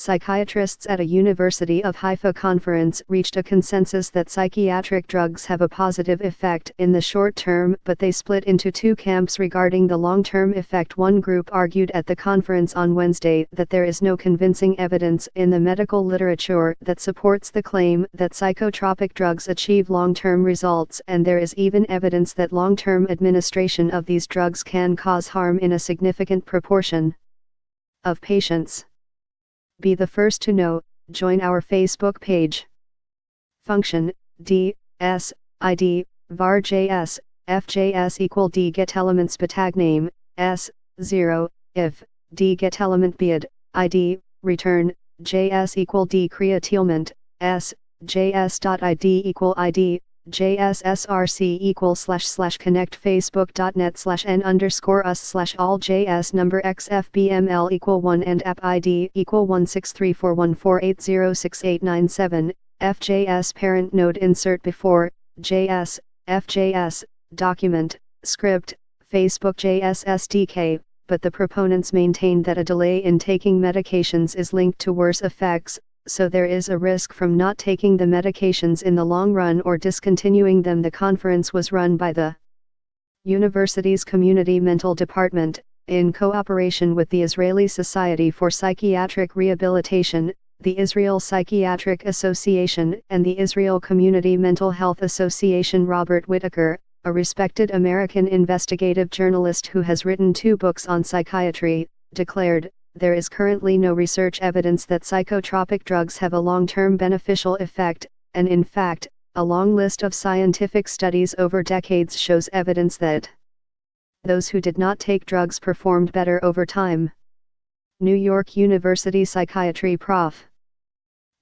Psychiatrists at a University of Haifa conference reached a consensus that psychiatric drugs have a positive effect in the short term, but they split into two camps regarding the long-term effect. One group argued at the conference on Wednesday that there is no convincing evidence in the medical literature that supports the claim that psychotropic drugs achieve long-term results, and there is even evidence that long-term administration of these drugs can cause harm in a significant proportion of patients. Be the first to know. Join our Facebook page. Function D S ID var JS FJS equal D get elements but tag name S 0 if D get element bid ID return JS equal D createlment S JS.id equal ID JSSRC equal / connect facebook.net/n_us/all JS number XFBML equal 1 and app ID equal 1634148068997 FJS parent node insert before JS FJS document script Facebook JS SDK, but the proponents maintain that a delay in taking medications is linked to worse effects, so there is a risk from not taking the medications in the long run or discontinuing them. The conference was run by the university's Community Mental Department, in cooperation with the Israeli Society for Psychiatric Rehabilitation, the Israel Psychiatric Association, and the Israel Community Mental Health Association. Robert Whitaker, a respected American investigative journalist who has written 2 books on psychiatry, declared, "There is currently no research evidence that psychotropic drugs have a long-term beneficial effect, and in fact, a long list of scientific studies over decades shows evidence that those who did not take drugs performed better over time." New York University psychiatry prof.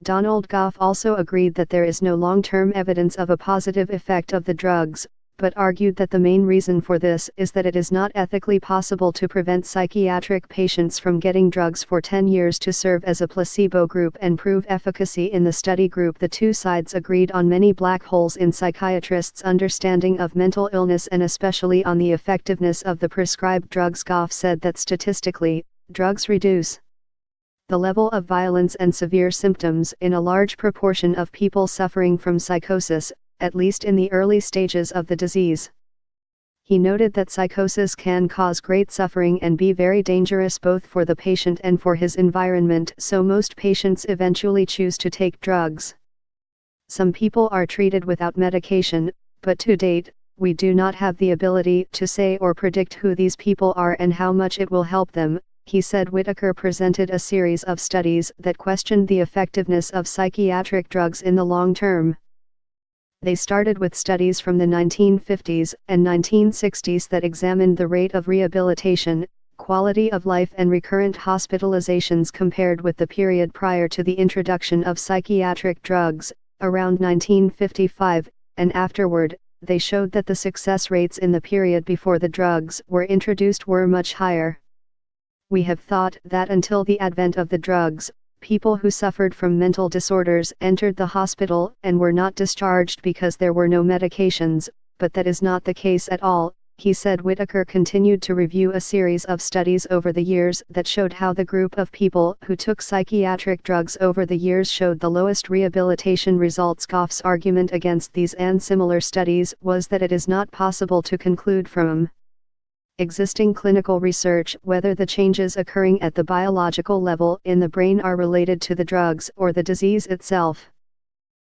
Donald Goff also agreed that there is no long-term evidence of a positive effect of the drugs, but argued that the main reason for this is that it is not ethically possible to prevent psychiatric patients from getting drugs for 10 years to serve as a placebo group and prove efficacy in the study group. The two sides agreed on many black holes in psychiatrists' understanding of mental illness and especially on the effectiveness of the prescribed drugs. Goff said that statistically, drugs reduce the level of violence and severe symptoms in a large proportion of people suffering from psychosis, at least in the early stages of the disease. He noted that psychosis can cause great suffering and be very dangerous both for the patient and for his environment, so most patients eventually choose to take drugs. Some people are treated without medication, but to date, we do not have the ability to say or predict who these people are and how much it will help them, he said. Whitaker presented a series of studies that questioned the effectiveness of psychiatric drugs in the long term. They started with studies from the 1950s and 1960s that examined the rate of rehabilitation, quality of life and recurrent hospitalizations compared with the period prior to the introduction of psychiatric drugs, around 1955, and afterward. They showed that the success rates in the period before the drugs were introduced were much higher. "We have thought that until the advent of the drugs, people who suffered from mental disorders entered the hospital and were not discharged because there were no medications, but that is not the case at all," he said. Whitaker continued to review a series of studies over the years that showed how the group of people who took psychiatric drugs over the years showed the lowest rehabilitation results. Goff's argument against these and similar studies was that it is not possible to conclude from existing clinical research whether the changes occurring at the biological level in the brain are related to the drugs or the disease itself.